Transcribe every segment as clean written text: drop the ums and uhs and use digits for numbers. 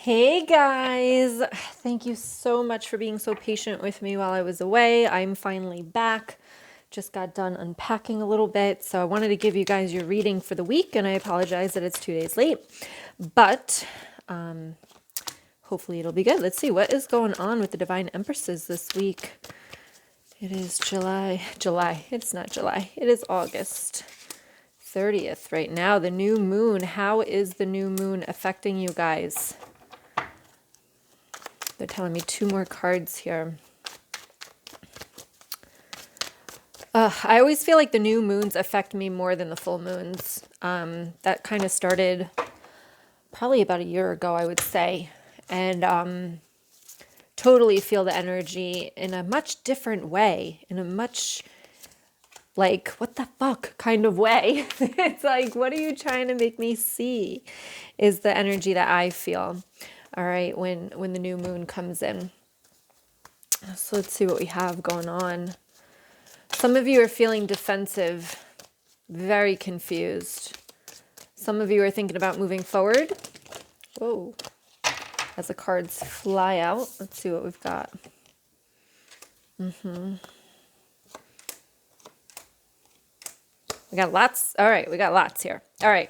Hey guys, thank you so much for being so patient with me while I was away. I'm finally back. Just got done unpacking a little bit, so I wanted to give you guys your reading for the week, and I apologize that it's 2 days late, but hopefully it'll be good. Let's see what is going on with the Divine Empresses this week. It is July. It's not July. It is August 30th right now. The new moon. How is the new moon affecting you guys? They're telling me 2 more cards here. I always feel like the new moons affect me more than the full moons. That kind of started probably about a year ago, I would say. And totally feel the energy in a much different way, in a much like, what the fuck kind of way. It's like, what are you trying to make me see? Is the energy that I feel. All right, when the new moon comes in. So let's see what we have going on. Some of you are feeling defensive, very confused. Some of you are thinking about moving forward. Whoa. As the cards fly out, let's see what we've got. We got lots. All right, we got lots here. All right.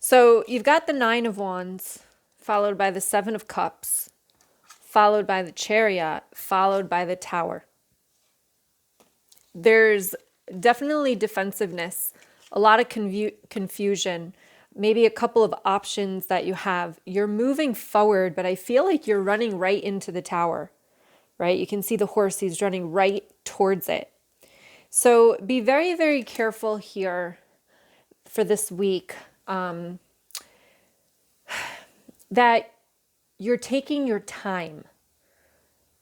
So you've got the 9 of Wands, followed by the 7 of Cups, followed by the Chariot, followed by the Tower. There's definitely defensiveness, a lot of confusion, maybe a couple of options that you have. You're moving forward, but I feel like you're running right into the tower, right? You can see the horse, he's running right towards it. So be very, very careful here for this week that you're taking your time,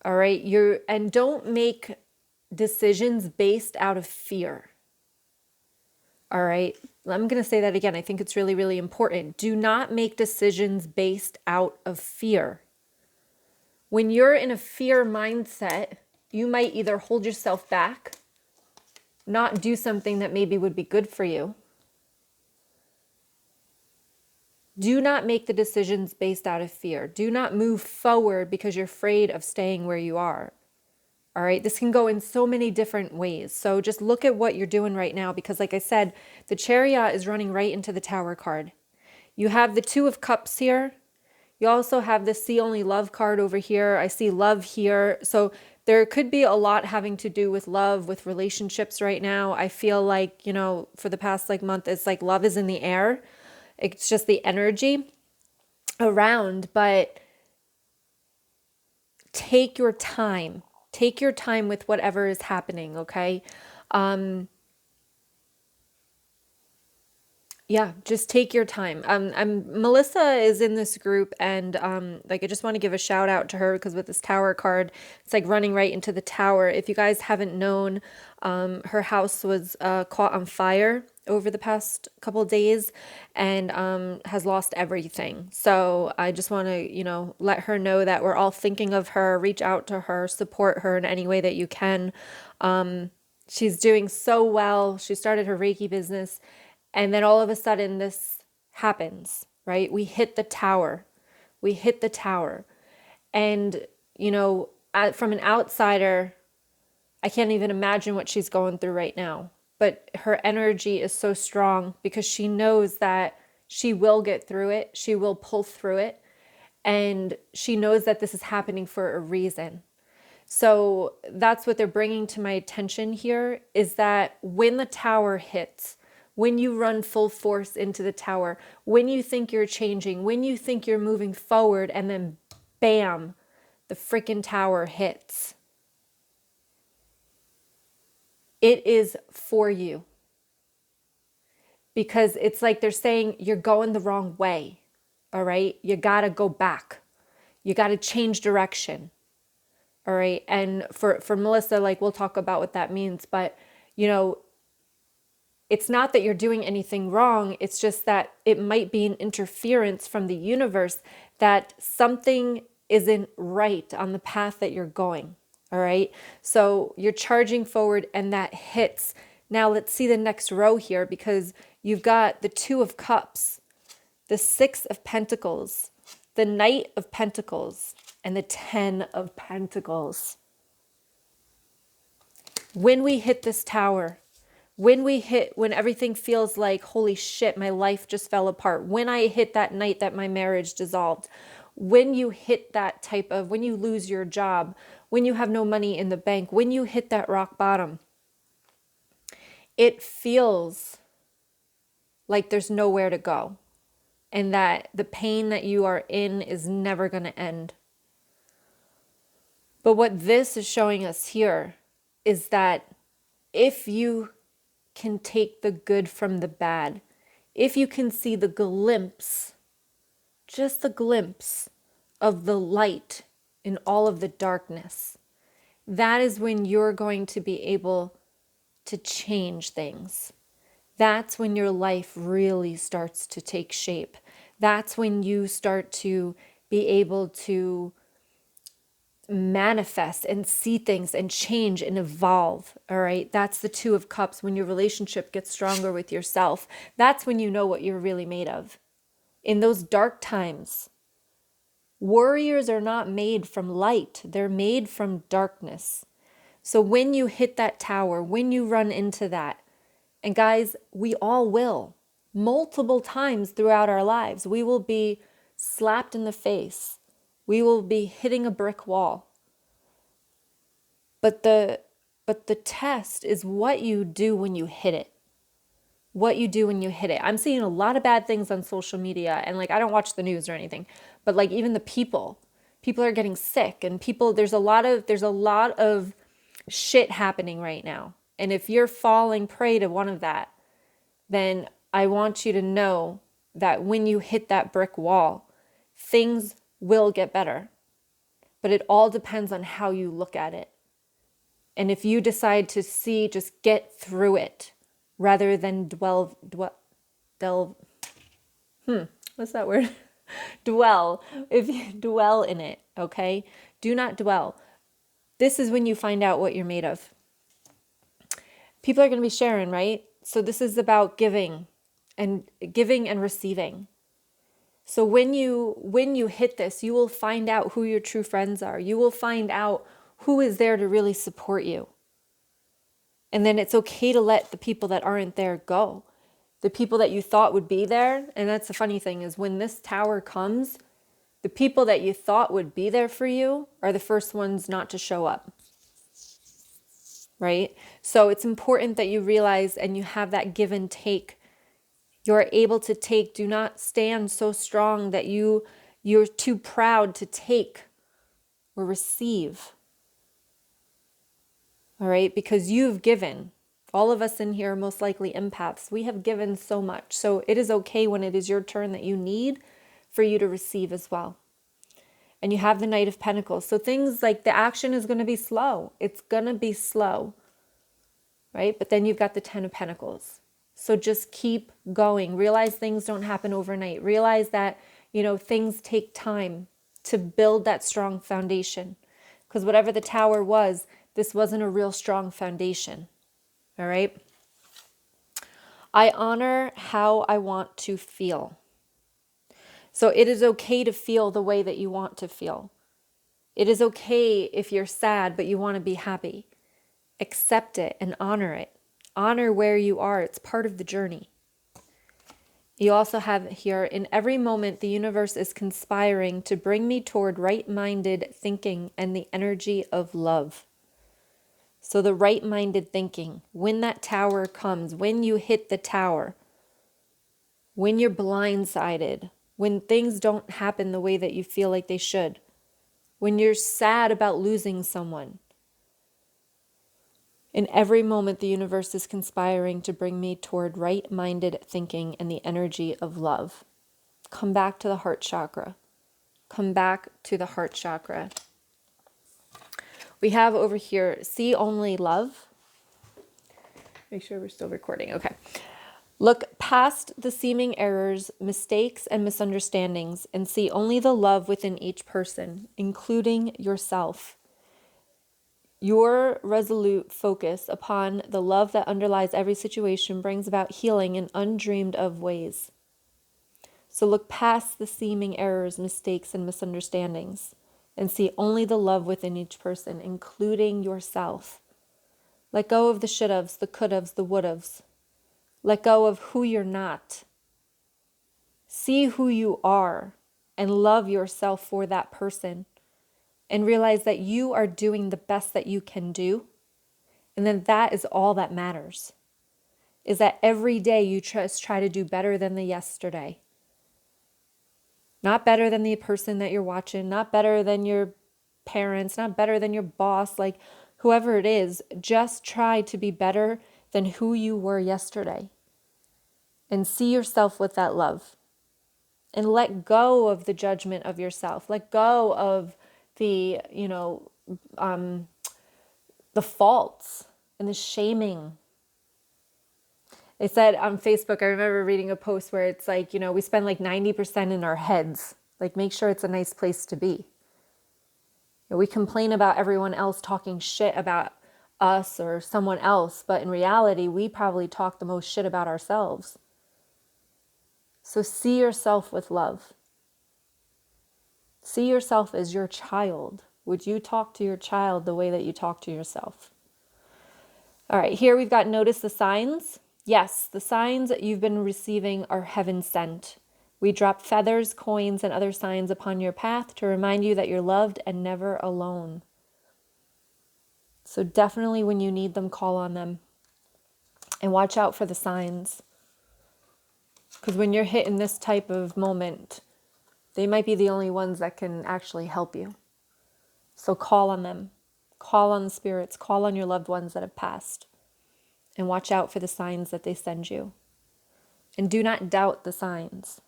all right? And don't make decisions based out of fear. All right. I'm going to say that again. I think it's really, really important. Do not make decisions based out of fear. When you're in a fear mindset, you might either hold yourself back, not do something that maybe would be good for you. Do not make the decisions based out of fear. Do not move forward because you're afraid of staying where you are. All right, this can go in so many different ways. So just look at what you're doing right now because like I said, the Chariot is running right into the Tower card. You have the 2 of Cups here. You also have the See Only Love card over here. I see love here. So there could be a lot having to do with love, with relationships right now. I feel like, for the past month, it's like love is in the air. It's just the energy around, but take your time. Take your time with whatever is happening, okay? Yeah, just take your time. Melissa is in this group, and I just want to give a shout out to her because with this Tower card, it's like running right into the tower. If you guys haven't known, her house was caught on fire over the past couple of days and has lost everything. So I just want to, let her know that we're all thinking of her. Reach out to her, support her in any way that you can. She's doing so well. She started her Reiki business. And then all of a sudden this happens, right? We hit the tower. We hit the tower. And, from an outsider, I can't even imagine what she's going through right now. But her energy is so strong because she knows that she will get through it. She will pull through it. And she knows that this is happening for a reason. So that's what they're bringing to my attention here is that when the tower hits, when you run full force into the tower, when you think you're changing, when you think you're moving forward, and then bam, the freaking tower hits. It is for you. Because it's like they're saying you're going the wrong way. All right? You got to go back. You got to change direction. All right? And for Melissa, we'll talk about what that means, but it's not that you're doing anything wrong. It's just that it might be an interference from the universe that something isn't right on the path that you're going. All right. So you're charging forward and that hits. Now let's see the next row here because you've got the 2 of Cups, the 6 of Pentacles, The Knight of Pentacles and the Ten of Pentacles. When we hit this tower, when everything feels like, holy shit, my life just fell apart. When I hit that night that my marriage dissolved, when you hit that when you lose your job, when you have no money in the bank, when you hit that rock bottom, it feels like there's nowhere to go and that the pain that you are in is never going to end. But what this is showing us here is that if you can take the good from the bad, if you can see the glimpse, just the glimpse of the light in all of the darkness, that is when you're going to be able to change things. That's when your life really starts to take shape. That's when you start to be able to manifest and see things and change and evolve. All right. That's the Two of Cups. When your relationship gets stronger with yourself, that's when you know what you're really made of. In those dark times, warriors are not made from light, they're made from darkness. So when you hit that tower, when you run into that, and guys, we all will, multiple times throughout our lives, we will be slapped in the face. We will be hitting a brick wall. But the test is what you do when you hit it. What you do when you hit it. I'm seeing a lot of bad things on social media, and like, I don't watch the news or anything, but like, even the people are getting sick, and there's a lot of shit happening right now. And if you're falling prey to one of that, then I want you to know that when you hit that brick wall, things will get better. But it all depends on how you look at it. And if you decide to just get through it rather than delve, what's that word? Dwell. If you dwell in it, okay? Do not dwell. This is when you find out what you're made of. People are going to be sharing, right? So this is about giving and receiving. So when you hit this, you will find out who your true friends are. You will find out who is there to really support you. And then it's okay to let the people that aren't there go. The people that you thought would be there, and that's the funny thing, is when this tower comes, the people that you thought would be there for you are the first ones not to show up. Right? So it's important that you realize and you have that give and take. You're able to take. Do not stand so strong that you're too proud to take or receive. All right? Because you've given. All of us in here are most likely empaths. We have given so much. So it is okay when it is your turn that you need for you to receive as well. And you have the Knight of Pentacles. So things like the action is going to be slow. It's going to be slow. Right? But then you've got the Ten of Pentacles. So just keep going. Realize things don't happen overnight. Realize that, things take time to build that strong foundation. Because whatever the tower was, this wasn't a real strong foundation. All right? I honor how I want to feel. So it is okay to feel the way that you want to feel. It is okay if you're sad, but you want to be happy. Accept it and honor it. Honor where you are. It's part of the journey. You also have here, in every moment, the universe is conspiring to bring me toward right-minded thinking and the energy of love. So the right-minded thinking, when that tower comes, when you hit the tower, when you're blindsided, when things don't happen the way that you feel like they should, when you're sad about losing someone, in every moment, the universe is conspiring to bring me toward right-minded thinking and the energy of love. Come back to the heart chakra. Come back to the heart chakra. We have over here, see only love. Make sure we're still recording. Okay. Look past the seeming errors, mistakes, and misunderstandings and see only the love within each person, including yourself. Your resolute focus upon the love that underlies every situation brings about healing in undreamed of ways. So look past the seeming errors, mistakes, and misunderstandings and see only the love within each person, including yourself. Let go of the should-haves, the could-haves, the would-haves. Let go of who you're not. See who you are and love yourself for that person and realize that you are doing the best that you can do. And then that is all that matters, is that every day you just try to do better than the yesterday. Not better than the person that you're watching, not better than your parents, not better than your boss, like whoever it is. Just try to be better than who you were yesterday and see yourself with that love. And let go of the judgment of yourself. Let go of the, the faults and the shaming. They said on Facebook, I remember reading a post where it's like, we spend like 90% in our heads. Like, make sure it's a nice place to be. We complain about everyone else talking shit about us or someone else, but in reality, we probably talk the most shit about ourselves. So see yourself with love. See yourself as your child. Would you talk to your child the way that you talk to yourself? All right, here we've got notice the signs. Yes, the signs that you've been receiving are heaven sent. We drop feathers, coins, and other signs upon your path to remind you that you're loved and never alone. So definitely when you need them, call on them. And watch out for the signs. Because when you're hit in this type of moment, they might be the only ones that can actually help you. So call on them. Call on the spirits. Call on your loved ones that have passed. And watch out for the signs that they send you. And do not doubt the signs.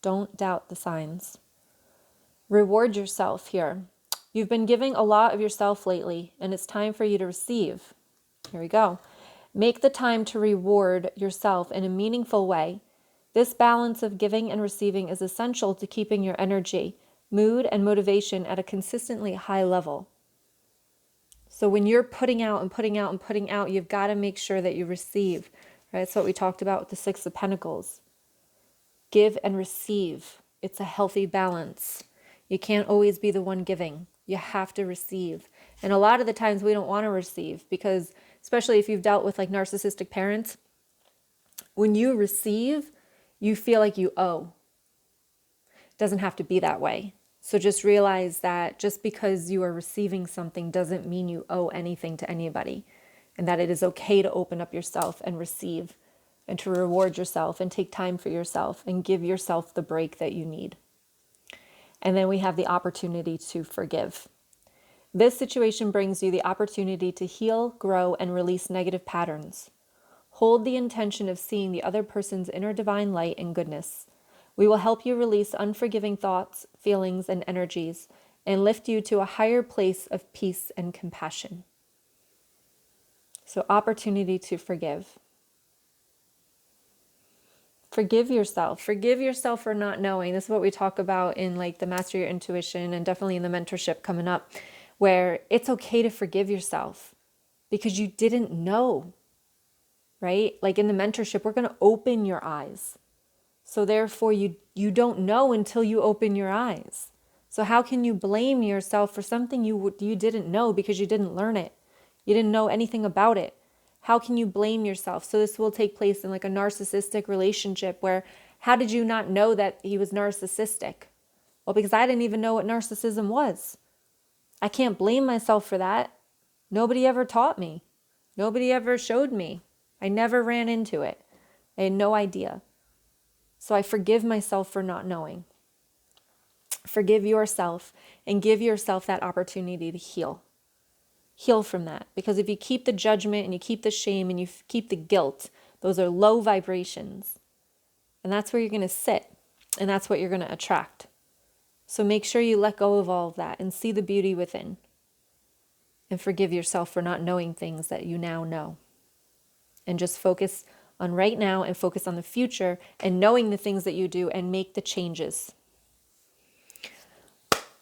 Don't doubt the signs. Reward yourself here. You've been giving a lot of yourself lately, and it's time for you to receive. Here we go. Make the time to reward yourself in a meaningful way. This balance of giving and receiving is essential to keeping your energy, mood, and motivation at a consistently high level. So when you're putting out and putting out and putting out, you've got to make sure that you receive. Right? That's what we talked about with the Six of Pentacles. Give and receive. It's a healthy balance. You can't always be the one giving. You have to receive. And a lot of the times we don't want to receive because, especially if you've dealt with like narcissistic parents, when you receive, you feel like you owe. It doesn't have to be that way. So just realize that just because you are receiving something doesn't mean you owe anything to anybody, and that it is okay to open up yourself and receive and to reward yourself and take time for yourself and give yourself the break that you need. And then we have the opportunity to forgive. This situation brings you the opportunity to heal, grow, and release negative patterns. Hold the intention of seeing the other person's inner divine light and goodness. We will help you release unforgiving thoughts, feelings, and energies, and lift you to a higher place of peace and compassion. So, opportunity to forgive. Forgive yourself. Forgive yourself for not knowing. This is what we talk about in like the Master Your Intuition and definitely in the mentorship coming up, where it's okay to forgive yourself because you didn't know. Right? Like in the mentorship, we're going to open your eyes. So therefore, you don't know until you open your eyes. So how can you blame yourself for something you didn't know because you didn't learn it? You didn't know anything about it. How can you blame yourself? So this will take place in like a narcissistic relationship where how did you not know that he was narcissistic? Well, because I didn't even know what narcissism was. I can't blame myself for that. Nobody ever taught me. Nobody ever showed me. I never ran into it. I had no idea. So I forgive myself for not knowing. Forgive yourself and give yourself that opportunity to heal. Heal from that. Because if you keep the judgment and you keep the shame and you keep the guilt, those are low vibrations. And that's where you're going to sit. And that's what you're going to attract. So make sure you let go of all of that and see the beauty within. And forgive yourself for not knowing things that you now know. And just focus on right now and focus on the future and knowing the things that you do and make the changes.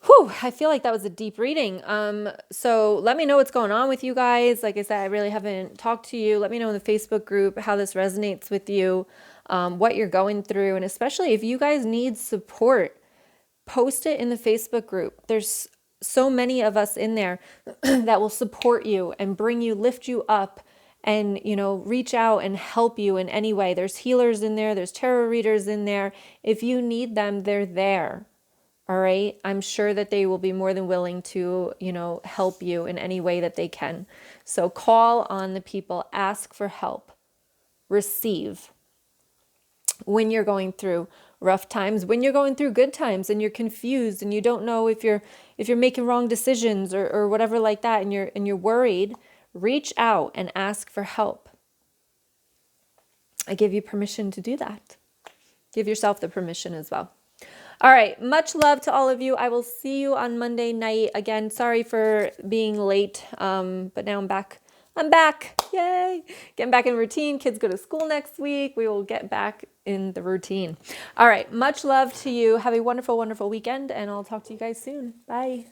Whew, I feel like that was a deep reading. So let me know what's going on with you guys. Like I said, I really haven't talked to you. Let me know in the Facebook group how this resonates with you. what you're going through. And especially if you guys need support, post it in the Facebook group. There's so many of us in there that will support you and bring you, lift you up, and reach out and help you in any way. There's healers in there, there's tarot readers in there. If you need them, they're there. All right. I'm sure that they will be more than willing to, help you in any way that they can. So call on the people, ask for help, receive when you're going through rough times, when you're going through good times and you're confused and you don't know if you're making wrong decisions or whatever like that, and you're worried, reach out and ask for help. I give you permission to do that. Give yourself the permission as well. All right. Much love to all of you. I will see you on Monday night. Again, sorry for being late, but now I'm back. I'm back. Yay. Getting back in routine. Kids go to school next week. We will get back in the routine. All right. Much love to you. Have a wonderful, wonderful weekend, and I'll talk to you guys soon. Bye.